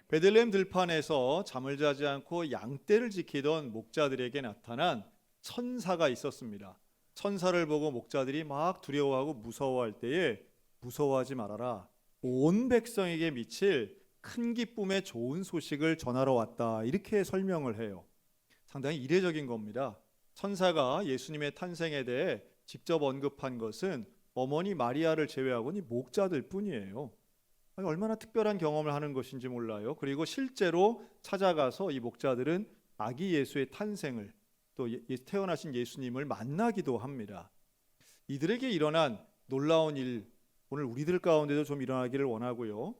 베들레헴 들판에서 잠을 자지 않고 양떼를 지키던 목자들에게 나타난 천사가 있었습니다. 천사를 보고 목자들이 막 두려워하고 무서워할 때에 무서워하지 말아라. 온 백성에게 미칠 큰 기쁨의 좋은 소식을 전하러 왔다. 이렇게 설명을 해요. 상당히 이례적인 겁니다. 천사가 예수님의 탄생에 대해 직접 언급한 것은 어머니 마리아를 제외하고는 이 목자들 뿐이에요. 아니, 얼마나 특별한 경험을 하는 것인지 몰라요. 그리고 실제로 찾아가서 이 목자들은 아기 예수의 탄생을 또 태어나신 예수님을 만나기도 합니다. 이들에게 일어난 놀라운 일, 오늘 우리들 가운데도 좀 일어나기를 원하고요.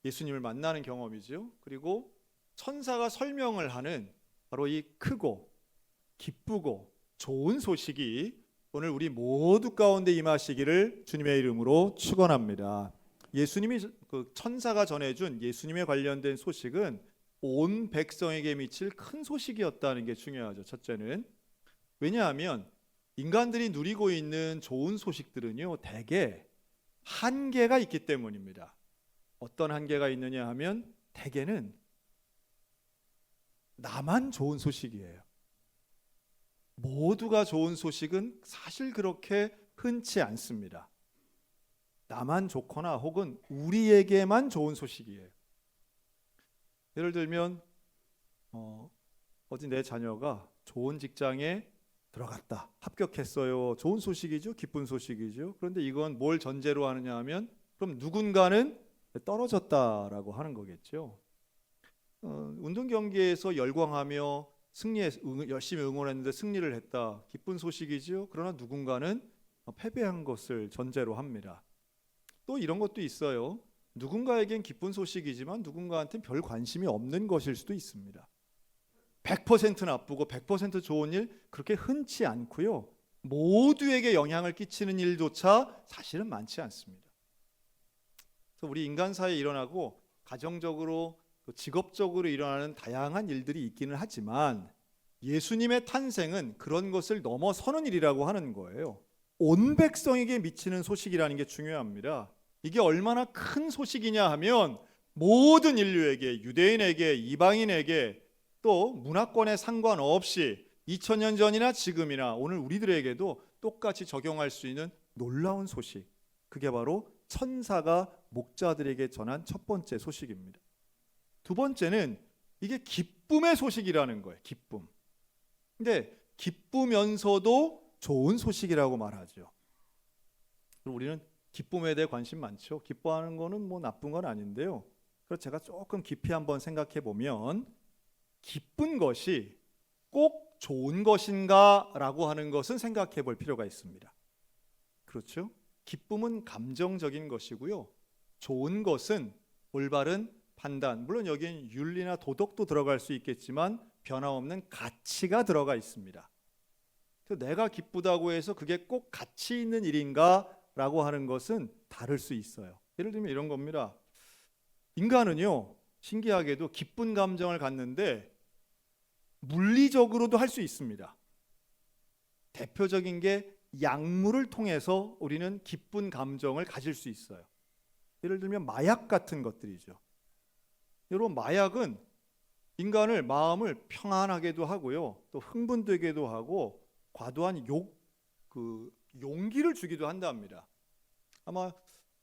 예수님을 만나는 경험이죠. 그리고 천사가 설명을 하는 바로 이 크고 기쁘고 좋은 소식이 오늘 우리 모두 가운데 임하시기를 주님의 이름으로 축원합니다. 예수님이 그 천사가 전해준 예수님에 관련된 소식은 온 백성에게 미칠 큰 소식이었다는 게 중요하죠. 첫째는 왜냐하면 인간들이 누리고 있는 좋은 소식들은요 대개 한계가 있기 때문입니다. 어떤 한계가 있느냐 하면 대개는 나만 좋은 소식이에요. 모두가 좋은 소식은 사실 그렇게 흔치 않습니다. 나만 좋거나 혹은 우리에게만 좋은 소식이에요. 예를 들면 어디 내 자녀가 좋은 직장에 들어갔다, 합격했어요. 좋은 소식이죠. 기쁜 소식이죠. 그런데 이건 뭘 전제로 하느냐 하면 그럼 누군가는 떨어졌다라고 하는 거겠죠. 운동 경기에서 열광하며 열심히 응원했는데 승리를 했다. 기쁜 소식이죠. 그러나 누군가는 패배한 것을 전제로 합니다. 또 이런 것도 있어요. 누군가에겐 기쁜 소식이지만 누군가한테는 별 관심이 없는 것일 수도 있습니다. 100% 나쁘고 100% 좋은 일 그렇게 흔치 않고요. 모두에게 영향을 끼치는 일조차 사실은 많지 않습니다. 그래서 우리 인간 사이에 일어나고 가정적으로 또 직업적으로 일어나는 다양한 일들이 있기는 하지만 예수님의 탄생은 그런 것을 넘어서는 일이라고 하는 거예요. 온 백성에게 미치는 소식이라는 게 중요합니다. 이게 얼마나 큰 소식이냐 하면 모든 인류에게, 유대인에게, 이방인에게 또 문화권에 상관없이 2000년 전이나 지금이나 오늘 우리들에게도 똑같이 적용할 수 있는 놀라운 소식. 그게 바로 천사가 목자들에게 전한 첫 번째 소식입니다. 두 번째는 이게 기쁨의 소식이라는 거예요. 기쁨. 근데 기쁘면서도 좋은 소식이라고 말하죠. 우리는 기쁨에 대해 관심 많죠. 기뻐하는 거는 뭐 나쁜 건 아닌데요. 그래서 제가 조금 깊이 한번 생각해 보면 기쁜 것이 꼭 좋은 것인가라고 하는 것은 생각해 볼 필요가 있습니다. 그렇죠? 기쁨은 감정적인 것이고요. 좋은 것은 올바른 판단, 물론 여기엔 윤리나 도덕도 들어갈 수 있겠지만 변함없는 가치가 들어가 있습니다. 그래서 내가 기쁘다고 해서 그게 꼭 가치 있는 일인가 라고 하는 것은 다를 수 있어요. 예를 들면 이런 겁니다. 인간은요 신기하게도 기쁜 감정을 갖는데 물리적으로도 할 수 있습니다. 대표적인 게 약물을 통해서 우리는 기쁜 감정을 가질 수 있어요. 예를 들면 마약 같은 것들이죠. 여러분 마약은 인간을 마음을 평안하게도 하고요, 또 흥분되게도 하고 과도한 용기를 주기도 한답니다. 아마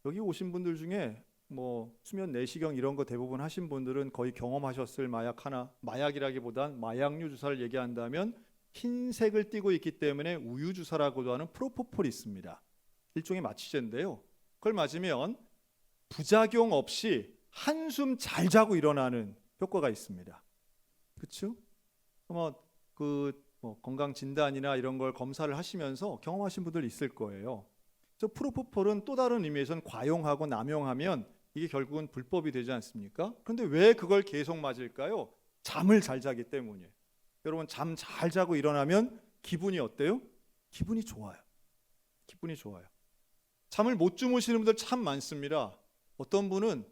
여기 오신 분들 중에 뭐 수면 내시경 이런 거 대부분 하신 분들은 거의 경험하셨을 마약 하나, 마약이라기보단 마약류 주사를 얘기한다면 흰색을 띠고 있기 때문에 우유 주사라고도 하는 프로포폴이 있습니다. 일종의 마취제인데요. 그걸 맞으면 부작용 없이 한숨 잘 자고 일어나는 효과가 있습니다. 그렇죠? 아마 건강 진단이나 이런 걸 검사를 하시면서 경험하신 분들 있을 거예요. 저 프로포폴은 또 다른 의미에서는 과용하고 남용하면 이게 결국은 불법이 되지 않습니까? 그런데 왜 그걸 계속 맞을까요? 잠을 잘 자기 때문이에요. 여러분 잠 잘 자고 일어나면 기분이 어때요? 기분이 좋아요. 기분이 좋아요. 잠을 못 주무시는 분들 참 많습니다. 어떤 분은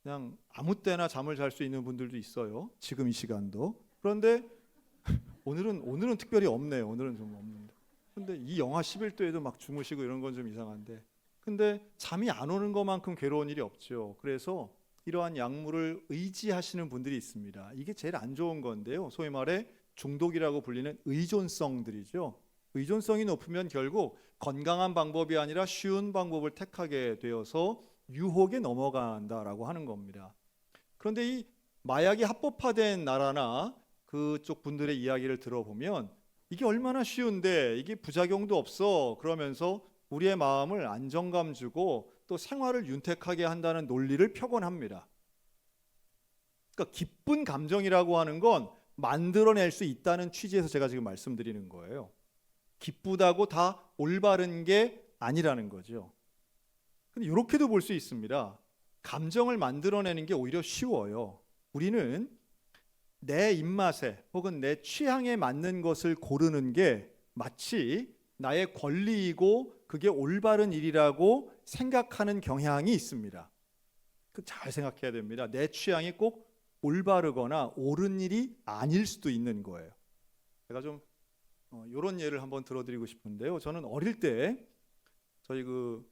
그냥 아무 때나 잠을 잘 수 있는 분들도 있어요. 지금 이 시간도. 그런데 오늘은 특별히 없네요. 오늘은 좀 없는데. 근데 이 영하 11도에도 막 주무시고 이런 건 좀 이상한데. 근데 잠이 안 오는 것만큼 괴로운 일이 없죠. 그래서 이러한 약물을 의지하시는 분들이 있습니다. 이게 제일 안 좋은 건데요. 소위 말해 중독이라고 불리는 의존성들이죠. 의존성이 높으면 결국 건강한 방법이 아니라 쉬운 방법을 택하게 되어서 유혹에 넘어간다라고 하는 겁니다. 그런데 이 마약이 합법화된 나라나 그쪽 분들의 이야기를 들어보면 이게 얼마나 쉬운데 이게 부작용도 없어 그러면서 우리의 마음을 안정감 주고 또 생활을 윤택하게 한다는 논리를 펴곤합니다. 그러니까 기쁜 감정이라고 하는 건 만들어낼 수 있다는 취지에서 제가 지금 말씀드리는 거예요. 기쁘다고 다 올바른 게 아니라는 거죠. 근데 이렇게도 볼 수 있습니다. 감정을 만들어내는 게 오히려 쉬워요. 우리는 내 입맛에 혹은 내 취향에 맞는 것을 고르는 게 마치 나의 권리이고 그게 올바른 일이라고 생각하는 경향이 있습니다. 잘 생각해야 됩니다. 내 취향이 꼭 올바르거나 옳은 일이 아닐 수도 있는 거예요. 제가 좀 이런 예를 한번 들어드리고 싶은데요. 저는 어릴 때 저희 그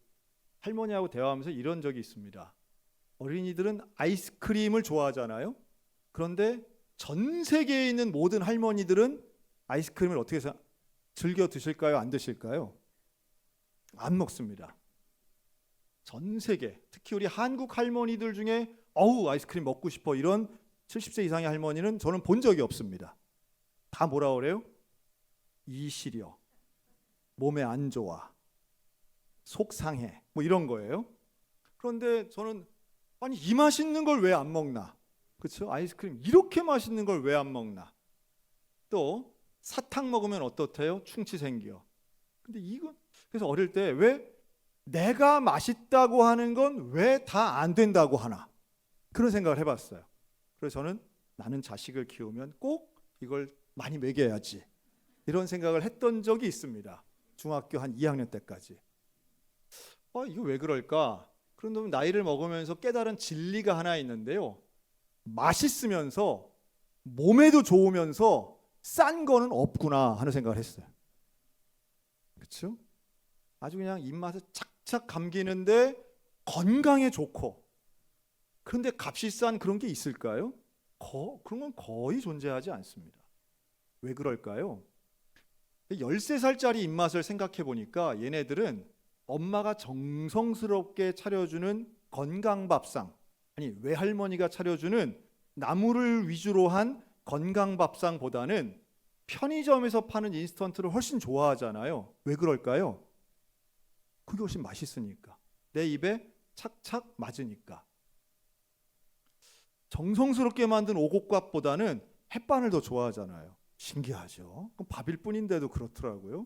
할머니하고 대화하면서 이런 적이 있습니다. 어린이들은 아이스크림을 좋아하잖아요. 그런데 전 세계에 있는 모든 할머니들은 아이스크림을 어떻게 즐겨 드실까요? 안 드실까요? 안 먹습니다. 전 세계, 특히 우리 한국 할머니들 중에 어우 아이스크림 먹고 싶어 이런 70세 이상의 할머니는 저는 본 적이 없습니다. 다 뭐라 그래요? 이 시려, 몸에 안 좋아, 속상해 뭐 이런 거예요. 그런데 저는 아니 이 맛있는 걸 왜 안 먹나? 그렇죠? 아이스크림 이렇게 맛있는 걸 왜 안 먹나? 또 사탕 먹으면 어떻대요? 충치 생겨. 근데 이건 그래서 어릴 때 왜 내가 맛있다고 하는 건 왜 다 안 된다고 하나? 그런 생각을 해봤어요. 그래서 저는 나는 자식을 키우면 꼭 이걸 많이 먹여야지 이런 생각을 했던 적이 있습니다. 중학교 한 2학년 때까지. 이거 왜 그럴까? 그런 나이를 먹으면서 깨달은 진리가 하나 있는데요. 맛있으면서 몸에도 좋으면서 싼 거는 없구나 하는 생각을 했어요. 그렇죠? 아주 그냥 입맛에 착착 감기는데 건강에 좋고 그런데 값이 싼 그런 게 있을까요? 그런 건 거의 존재하지 않습니다. 왜 그럴까요? 13살짜리 입맛을 생각해 보니까 얘네들은 엄마가 정성스럽게 차려주는 건강밥상, 아니 외할머니가 차려주는 나물을 위주로 한 건강밥상보다는 편의점에서 파는 인스턴트를 훨씬 좋아하잖아요. 왜 그럴까요? 그게 훨씬 맛있으니까. 내 입에 착착 맞으니까. 정성스럽게 만든 오곡밥보다는 햇반을 더 좋아하잖아요. 신기하죠? 그럼 밥일 뿐인데도 그렇더라고요.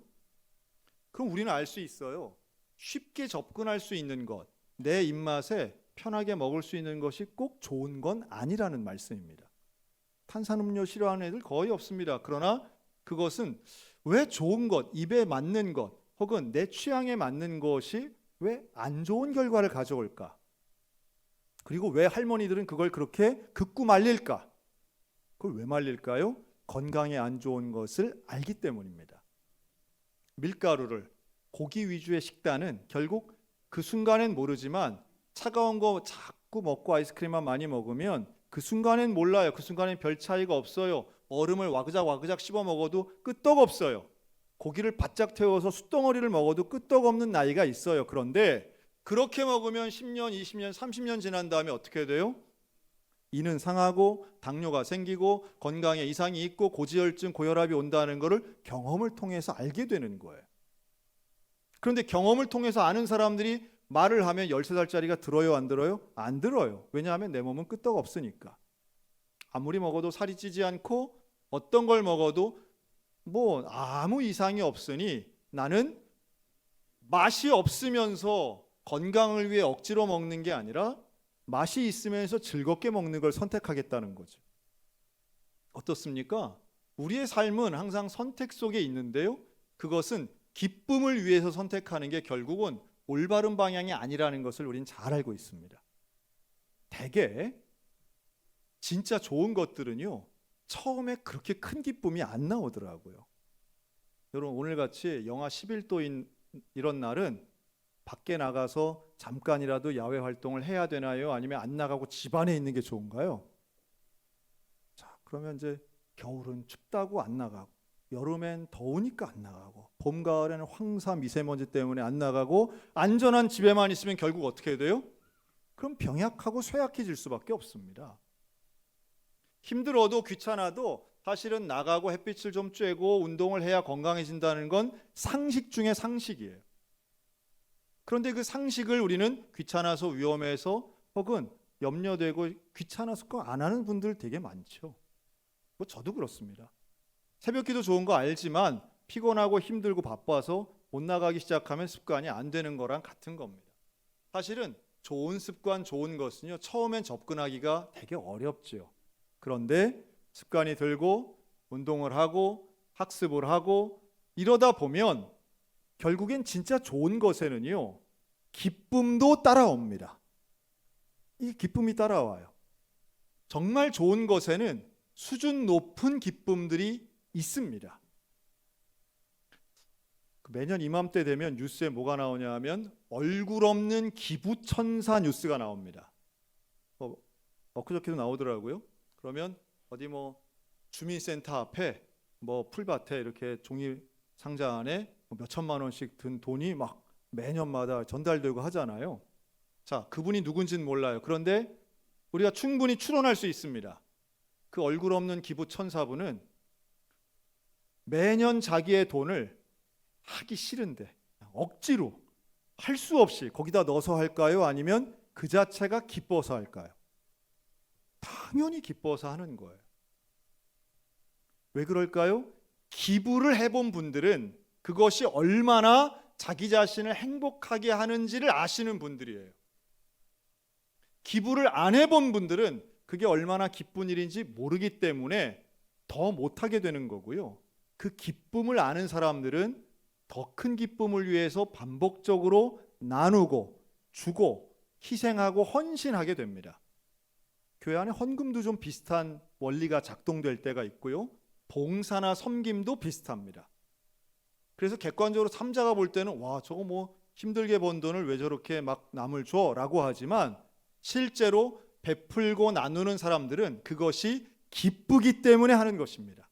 그럼 우리는 알 수 있어요. 쉽게 접근할 수 있는 것, 내 입맛에 편하게 먹을 수 있는 것이 꼭 좋은 건 아니라는 말씀입니다. 탄산음료 싫어하는 애들 거의 없습니다. 그러나 그것은 왜 좋은 것, 입에 맞는 것, 혹은 내 취향에 맞는 것이 왜 안 좋은 결과를 가져올까? 그리고 왜 할머니들은 그걸 그렇게 극구 말릴까? 그걸 왜 말릴까요? 건강에 안 좋은 것을 알기 때문입니다. 밀가루를 고기 위주의 식단은 결국 그 순간엔 모르지만 차가운 거 자꾸 먹고 아이스크림만 많이 먹으면 그 순간엔 몰라요. 그 순간엔 별 차이가 없어요. 얼음을 와그작 씹어 먹어도 끄떡없어요. 고기를 바짝 태워서 숯덩어리를 먹어도 끄떡없는 나이가 있어요. 그런데 그렇게 먹으면 10년, 20년, 30년 지난 다음에 어떻게 돼요? 이는 상하고 당뇨가 생기고 건강에 이상이 있고 고지혈증, 고혈압이 온다는 것을 경험을 통해서 알게 되는 거예요. 그런데 경험을 통해서 아는 사람들이 말을 하면 13살짜리가 들어요, 안 들어요? 안 들어요. 왜냐하면 내 몸은 끄떡없으니까. 아무리 먹어도 살이 찌지 않고 어떤 걸 먹어도 뭐 아무 이상이 없으니 나는 맛이 없으면서 건강을 위해 억지로 먹는 게 아니라 맛이 있으면서 즐겁게 먹는 걸 선택하겠다는 거죠. 어떻습니까? 우리의 삶은 항상 선택 속에 있는데요. 그것은 기쁨을 위해서 선택하는 게 결국은 올바른 방향이 아니라는 것을 우리는 잘 알고 있습니다. 대개 진짜 좋은 것들은요. 처음에 그렇게 큰 기쁨이 안 나오더라고요. 여러분 오늘같이 영하 11도인 이런 날은 밖에 나가서 잠깐이라도 야외 활동을 해야 되나요? 아니면 안 나가고 집 안에 있는 게 좋은가요? 자, 그러면 이제 겨울은 춥다고 안 나가고, 여름엔 더우니까 안 나가고, 봄, 가을에는 황사, 미세먼지 때문에 안 나가고, 안전한 집에만 있으면 결국 어떻게 돼요? 그럼 병약하고 쇠약해질 수밖에 없습니다. 힘들어도 귀찮아도 사실은 나가고 햇빛을 좀 쬐고 운동을 해야 건강해진다는 건 상식 중에 상식이에요. 그런데 그 상식을 우리는 귀찮아서 위험해서 혹은 염려되고 귀찮아서 그거 안 하는 분들 되게 많죠. 뭐 저도 그렇습니다. 새벽기도 좋은 거 알지만 피곤하고 힘들고 바빠서 못 나가기 시작하면 습관이 안 되는 거랑 같은 겁니다. 사실은 좋은 습관, 좋은 것은요, 처음엔 접근하기가 되게 어렵죠. 그런데 습관이 들고 운동을 하고 학습을 하고 이러다 보면 결국엔 진짜 좋은 것에는요, 기쁨도 따라옵니다. 이 기쁨이 따라와요. 정말 좋은 것에는 수준 높은 기쁨들이 있습니다. 매년 이맘때 되면 뉴스에 뭐가 나오냐 하면 얼굴 없는 기부천사 뉴스가 나옵니다. 엊그저께도 나오더라고요. 그러면 어디 뭐 주민센터 앞에 뭐 풀밭에 이렇게 종이 상자 안에 몇 천만 원씩 든 돈이 막 매년마다 전달되고 하잖아요. 자, 그분이 누군지는 몰라요. 그런데 우리가 충분히 추론할 수 있습니다. 그 얼굴 없는 기부천사분은 매년 자기의 돈을 하기 싫은데 억지로 할 수 없이 거기다 넣어서 할까요? 아니면 그 자체가 기뻐서 할까요? 당연히 기뻐서 하는 거예요. 왜 그럴까요? 기부를 해본 분들은 그것이 얼마나 자기 자신을 행복하게 하는지를 아시는 분들이에요. 기부를 안 해본 분들은 그게 얼마나 기쁜 일인지 모르기 때문에 더 못하게 되는 거고요. 그 기쁨을 아는 사람들은 더 큰 기쁨을 위해서 반복적으로 나누고 주고 희생하고 헌신하게 됩니다. 교회 안에 헌금도 좀 비슷한 원리가 작동될 때가 있고요. 봉사나 섬김도 비슷합니다. 그래서 객관적으로 삼자가 볼 때는 와, 저거 뭐 힘들게 번 돈을 왜 저렇게 막 남을 줘? 라고 하지만 실제로 베풀고 나누는 사람들은 그것이 기쁘기 때문에 하는 것입니다.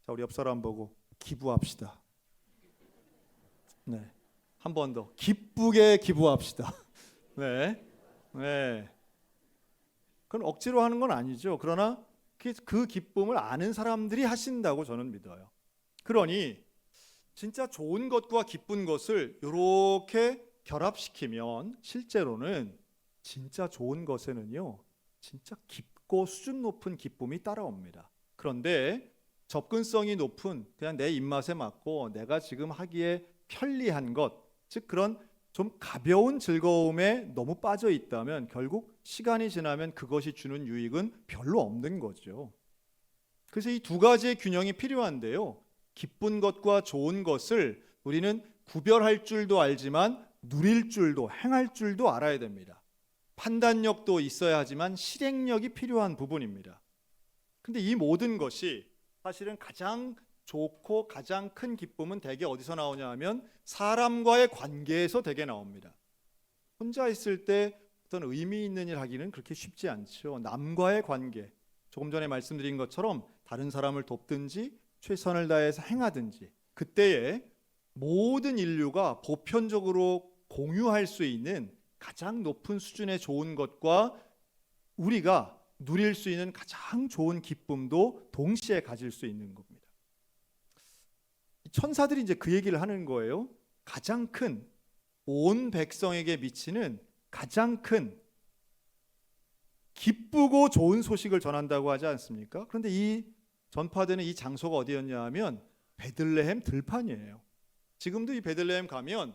자, 우리 옆 사람 보고 기부합시다. 네, 한 번 더 기쁘게 기부합시다. 네, 네. 그건 억지로 하는 건 아니죠. 그러나 그 기쁨을 아는 사람들이 하신다고 저는 믿어요. 그러니 진짜 좋은 것과 기쁜 것을 이렇게 결합시키면 실제로는 진짜 좋은 것에는요, 진짜 깊고 수준 높은 기쁨이 따라옵니다. 그런데 접근성이 높은 그냥 내 입맛에 맞고 내가 지금 하기에 편리한 것, 즉 그런 좀 가벼운 즐거움에 너무 빠져 있다면 결국 시간이 지나면 그것이 주는 유익은 별로 없는 거죠. 그래서 이 두 가지의 균형이 필요한데요. 기쁜 것과 좋은 것을 우리는 구별할 줄도 알지만 누릴 줄도 행할 줄도 알아야 됩니다. 판단력도 있어야 하지만 실행력이 필요한 부분입니다. 근데 이 모든 것이 사실은 가장 좋고 가장 큰 기쁨은 대개 어디서 나오냐 하면 사람과의 관계에서 대개 나옵니다. 혼자 있을 때 어떤 의미 있는 일 하기는 그렇게 쉽지 않죠. 남과의 관계, 조금 전에 말씀드린 것처럼 다른 사람을 돕든지 최선을 다해서 행하든지 그때에 모든 인류가 보편적으로 공유할 수 있는 가장 높은 수준의 좋은 것과 우리가 누릴 수 있는 가장 좋은 기쁨도 동시에 가질 수 있는 겁니다. 천사들이 이제 그 얘기를 하는 거예요. 가장 큰 온 백성에게 미치는 가장 큰 기쁘고 좋은 소식을 전한다고 하지 않습니까? 그런데 이 전파되는 이 장소가 어디였냐 하면 베들레헴 들판이에요. 지금도 이 베들레헴 가면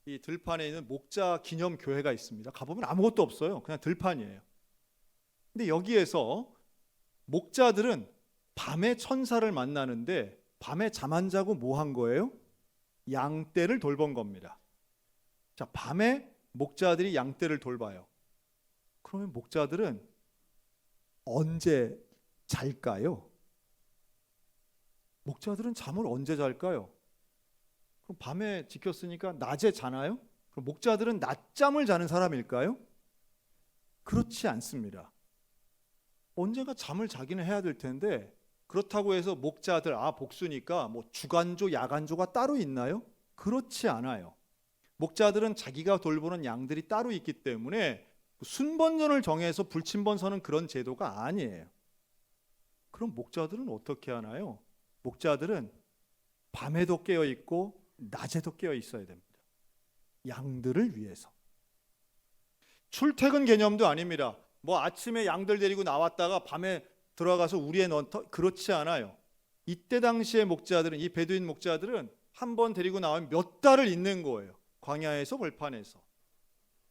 이 들판에 있는 목자 기념 교회가 있습니다. 가보면 아무것도 없어요. 그냥 들판이에요. 근데 여기에서 목자들은 밤에 천사를 만나는데 밤에 잠 안 자고 뭐 한 거예요? 양떼를 돌본 겁니다. 자, 밤에 목자들이 양떼를 돌봐요. 그러면 목자들은 언제 잘까요? 목자들은 잠을 언제 잘까요? 그럼 밤에 지켰으니까 낮에 자나요? 그럼 목자들은 낮잠을 자는 사람일까요? 그렇지 않습니다. 언젠가 잠을 자기는 해야 될 텐데, 그렇다고 해서 목자들 복수니까 뭐 주간조 야간조가 따로 있나요? 그렇지 않아요. 목자들은 자기가 돌보는 양들이 따로 있기 때문에 순번전을 정해서 불침번 서는 그런 제도가 아니에요. 그럼 목자들은 어떻게 하나요? 목자들은 밤에도 깨어 있고 낮에도 깨어 있어야 됩니다. 양들을 위해서. 출퇴근 개념도 아닙니다. 뭐 아침에 양들 데리고 나왔다가 밤에 들어가서 우리에 넣어, 그렇지 않아요. 이때 당시의 목자들은, 이 베두인 목자들은 한 번 데리고 나오면 몇 달을 있는 거예요. 광야에서 벌판에서.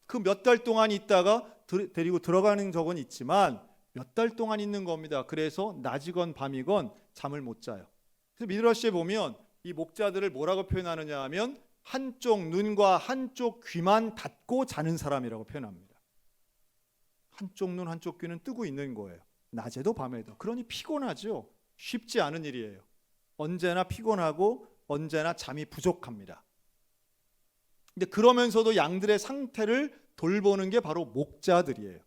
그 몇 달 동안 있다가 데리고 들어가는 적은 있지만 몇 달 동안 있는 겁니다. 그래서 낮이건 밤이건 잠을 못 자요. 그래서 미드러시에 보면 이 목자들을 뭐라고 표현하느냐 하면 한쪽 눈과 한쪽 귀만 닫고 자는 사람이라고 표현합니다. 한쪽 눈 한쪽 귀는 뜨고 있는 거예요. 낮에도 밤에도. 그러니 피곤하죠. 쉽지 않은 일이에요. 언제나 피곤하고 언제나 잠이 부족합니다. 근데 그러면서도 양들의 상태를 돌보는 게 바로 목자들이에요.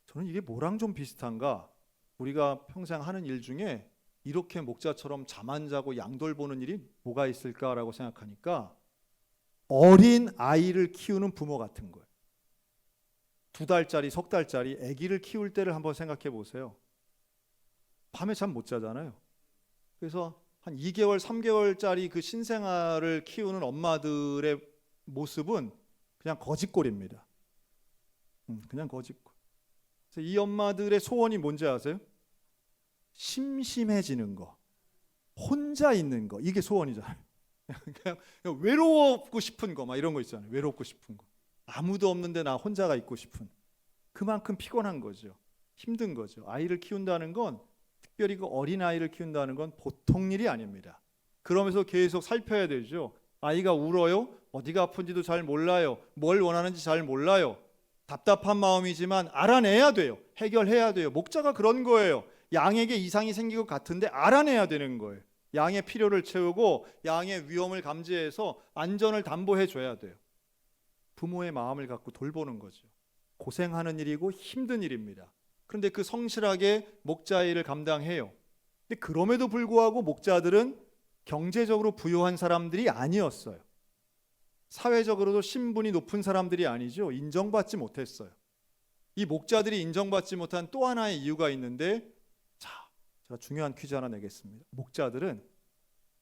저는 이게 뭐랑 좀 비슷한가? 우리가 평생 하는 일 중에 이렇게 목자처럼 잠 안 자고 양 돌보는 일이 뭐가 있을까라고 생각하니까 어린 아이를 키우는 부모 같은 거예요. 2달짜리, 석 달짜리 아기를 키울 때를 한번 생각해 보세요. 밤에 잠 못 자잖아요. 그래서 한 2개월, 3개월짜리 그 신생아를 키우는 엄마들의 모습은 그냥 거짓골입니다. 그냥 거짓골. 그래서 이 엄마들의 소원이 뭔지 아세요? 심심해지는 거, 혼자 있는 거, 이게 소원이잖아요. 그냥 외로웠고 싶은 거, 막 이런 거 있잖아요. 외롭고 싶은 거. 아무도 없는데 나 혼자가 있고 싶은. 그만큼 피곤한 거죠. 힘든 거죠. 아이를 키운다는 건, 특별히 그 어린 아이를 키운다는 건 보통 일이 아닙니다. 그러면서 계속 살펴야 되죠. 아이가 울어요. 어디가 아픈지도 잘 몰라요. 뭘 원하는지 잘 몰라요. 답답한 마음이지만 알아내야 돼요. 해결해야 돼요. 목자가 그런 거예요. 양에게 이상이 생긴 것 같은데 알아내야 되는 거예요. 양의 필요를 채우고 양의 위험을 감지해서 안전을 담보해 줘야 돼요. 부모의 마음을 갖고 돌보는 거죠. 고생하는 일이고 힘든 일입니다. 그런데 그 성실하게 목자 일을 감당해요. 근데 그럼에도 불구하고 목자들은 경제적으로 부유한 사람들이 아니었어요. 사회적으로도 신분이 높은 사람들이 아니죠. 인정받지 못했어요. 이 목자들이 인정받지 못한 또 하나의 이유가 있는데, 자, 제가 중요한 퀴즈 하나 내겠습니다. 목자들은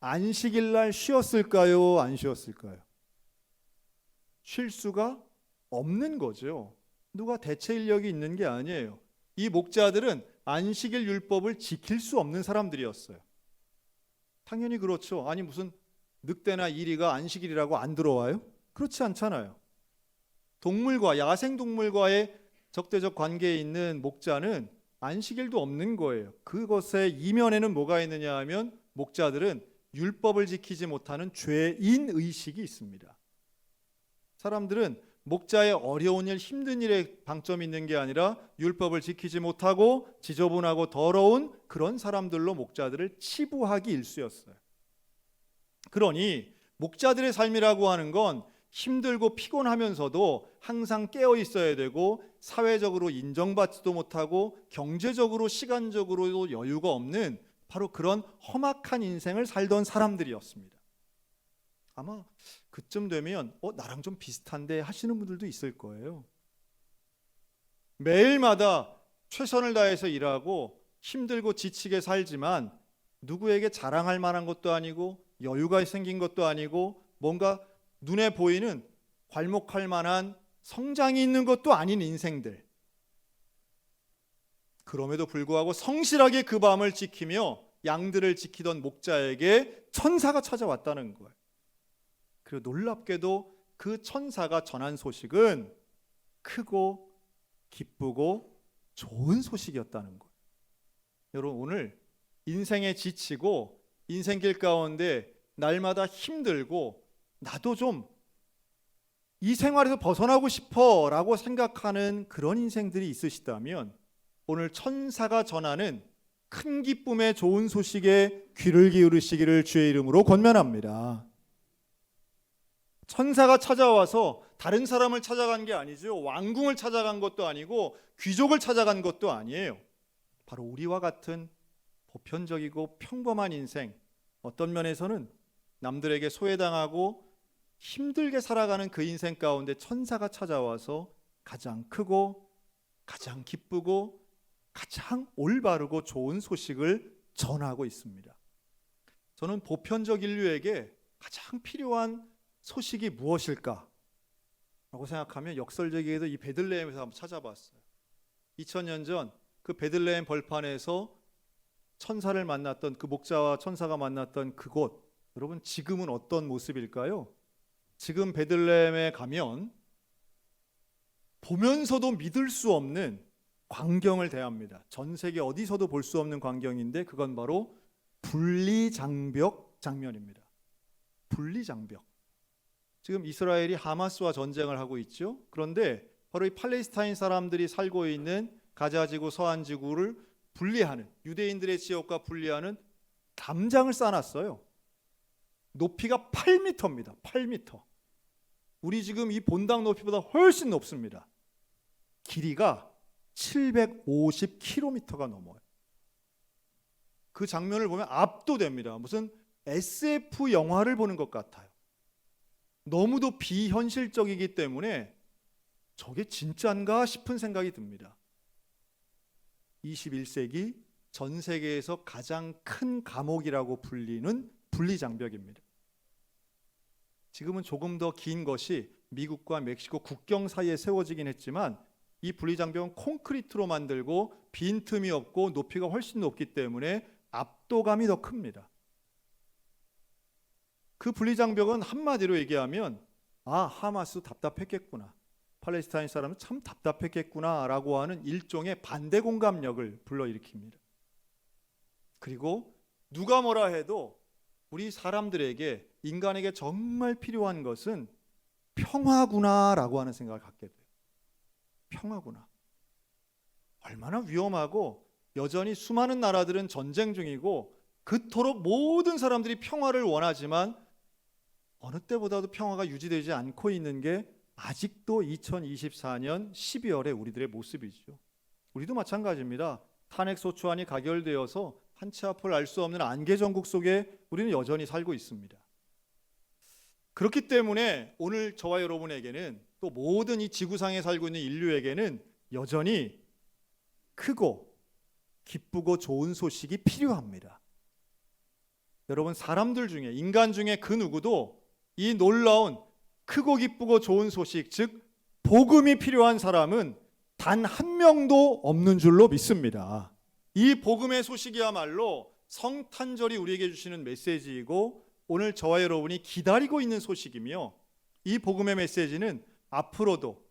안식일 날 쉬었을까요? 안 쉬었을까요? 쉴 수가 없는 거죠. 누가 대체 인력이 있는 게 아니에요. 이 목자들은 안식일 율법을 지킬 수 없는 사람들이었어요. 당연히 그렇죠. 아니 무슨 늑대나 이리가 안식일이라고 안 들어와요? 그렇지 않잖아요. 동물과, 야생 동물과의 적대적 관계에 있는 목자는 안식일도 없는 거예요. 그것의 이면에는 뭐가 있느냐 하면 목자들은 율법을 지키지 못하는 죄인 의식이 있습니다. 사람들은 목자의 어려운 일, 힘든 일에 방점이 있는 게 아니라 율법을 지키지 못하고 지저분하고 더러운 그런 사람들로 목자들을 치부하기 일쑤였어요. 그러니 목자들의 삶이라고 하는 건 힘들고 피곤하면서도 항상 깨어 있어야 되고 사회적으로 인정받지도 못하고 경제적으로 시간적으로도 여유가 없는 바로 그런 험악한 인생을 살던 사람들이었습니다. 아마 그쯤 되면 나랑 좀 비슷한데 하시는 분들도 있을 거예요. 매일마다 최선을 다해서 일하고 힘들고 지치게 살지만 누구에게 자랑할 만한 것도 아니고 여유가 생긴 것도 아니고 뭔가 눈에 보이는 괄목할 만한 성장이 있는 것도 아닌 인생들. 그럼에도 불구하고 성실하게 그 밤을 지키며 양들을 지키던 목자에게 천사가 찾아왔다는 거예요. 그리고 놀랍게도 그 천사가 전한 소식은 크고 기쁘고 좋은 소식이었다는 거예요. 여러분 오늘 인생에 지치고 인생길 가운데 날마다 힘들고 나도 좀 이 생활에서 벗어나고 싶어 라고 생각하는 그런 인생들이 있으시다면 오늘 천사가 전하는 큰 기쁨의 좋은 소식에 귀를 기울이시기를 주의 이름으로 권면합니다. 천사가 찾아와서 다른 사람을 찾아간 게 아니죠. 왕궁을 찾아간 것도 아니고 귀족을 찾아간 것도 아니에요. 바로 우리와 같은 보편적이고 평범한 인생, 어떤 면에서는 남들에게 소외당하고 힘들게 살아가는 그 인생 가운데 천사가 찾아와서 가장 크고 가장 기쁘고 가장 올바르고 좋은 소식을 전하고 있습니다. 저는 보편적 인류에게 가장 필요한 소식이 무엇일까? 라고 생각하면 역설적이게도 이 베들레헴에서 한번 찾아봤어요. 2000년 전 그 베들레헴 벌판에서 천사를 만났던 그 목자와 천사가 만났던 그곳, 여러분 지금은 어떤 모습일까요? 지금 베들레헴에 가면 보면서도 믿을 수 없는 광경을 대합니다. 전 세계 어디서도 볼 수 없는 광경인데 그건 바로 분리장벽 장면입니다. 분리장벽. 지금 이스라엘이 하마스와 전쟁을 하고 있죠. 그런데 바로 이 팔레스타인 사람들이 살고 있는 가자지구 서안지구를 분리하는, 유대인들의 지역과 분리하는 담장을 쌓아놨어요. 높이가 8m입니다. 8m. 우리 지금 이 본당 높이보다 훨씬 높습니다. 길이가 750km가 넘어요. 그 장면을 보면 압도됩니다. 무슨 SF 영화를 보는 것 같아요. 너무도 비현실적이기 때문에 저게 진짜인가 싶은 생각이 듭니다. 21세기 전 세계에서 가장 큰 감옥이라고 불리는 분리장벽입니다. 지금은 조금 더 긴 것이 미국과 멕시코 국경 사이에 세워지긴 했지만 이 분리장벽은 콘크리트로 만들고 빈틈이 없고 높이가 훨씬 높기 때문에 압도감이 더 큽니다. 그 분리장벽은 한마디로 얘기하면 하마스 답답했겠구나, 팔레스타인 사람은 참 답답했겠구나 라고 하는 일종의 반대 공감력을 불러일으킵니다. 그리고 누가 뭐라 해도 우리 사람들에게, 인간에게 정말 필요한 것은 평화구나 라고 하는 생각을 갖게 돼요. 평화구나. 얼마나 위험하고 여전히 수많은 나라들은 전쟁 중이고 그토록 모든 사람들이 평화를 원하지만 어느 때보다도 평화가 유지되지 않고 있는 게 아직도 2024년 12월의 우리들의 모습이죠. 우리도 마찬가지입니다. 탄핵 소추안이 가결되어서 한 치 앞을 알 수 없는 안개 전국 속에 우리는 여전히 살고 있습니다. 그렇기 때문에 오늘 저와 여러분에게는, 또 모든 이 지구상에 살고 있는 인류에게는 여전히 크고 기쁘고 좋은 소식이 필요합니다. 여러분, 사람들 중에, 인간 중에 그 누구도 이 놀라운 크고 기쁘고 좋은 소식, 즉 복음이 필요한 사람은 단 한 명도 없는 줄로 믿습니다. 이 복음의 소식이야말로 성탄절이 우리에게 주시는 메시지이고 오늘 저와 여러분이 기다리고 있는 소식이며, 이 복음의 메시지는 앞으로도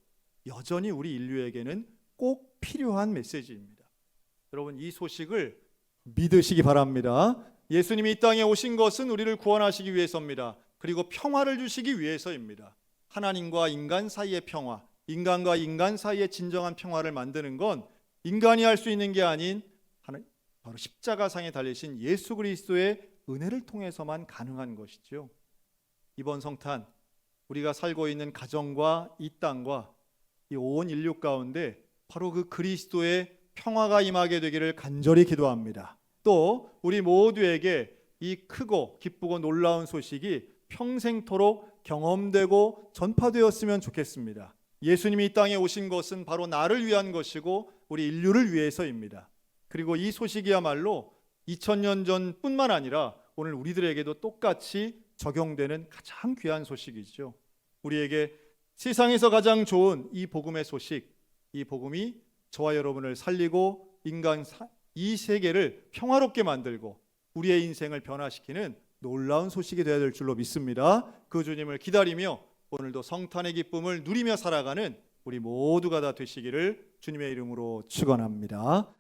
여전히 우리 인류에게는 꼭 필요한 메시지입니다. 여러분, 이 소식을 믿으시기 바랍니다. 예수님이 이 땅에 오신 것은 우리를 구원하시기 위해서입니다. 그리고 평화를 주시기 위해서입니다. 하나님과 인간 사이의 평화, 인간과 인간 사이의 진정한 평화를 만드는 건 인간이 할 수 있는 게 아닌 바로 십자가상에 달리신 예수 그리스도의 은혜를 통해서만 가능한 것이죠. 이번 성탄, 우리가 살고 있는 가정과 이 땅과 이 온 인류 가운데 바로 그 그리스도의 평화가 임하게 되기를 간절히 기도합니다. 또 우리 모두에게 이 크고 기쁘고 놀라운 소식이 평생토록 경험되고 전파되었으면 좋겠습니다. 예수님이 이 땅에 오신 것은 바로 나를 위한 것이고 우리 인류를 위해서입니다. 그리고 이 소식이야말로 2000년 전뿐만 아니라 오늘 우리들에게도 똑같이 적용되는 가장 귀한 소식이죠. 우리에게 세상에서 가장 좋은 이 복음의 소식, 이 복음이 저와 여러분을 살리고 이 세계를 평화롭게 만들고 우리의 인생을 변화시키는 놀라운 소식이 되어야 될 줄로 믿습니다. 그 주님을 기다리며 오늘도 성탄의 기쁨을 누리며 살아가는 우리 모두가 다 되시기를 주님의 이름으로 축원합니다.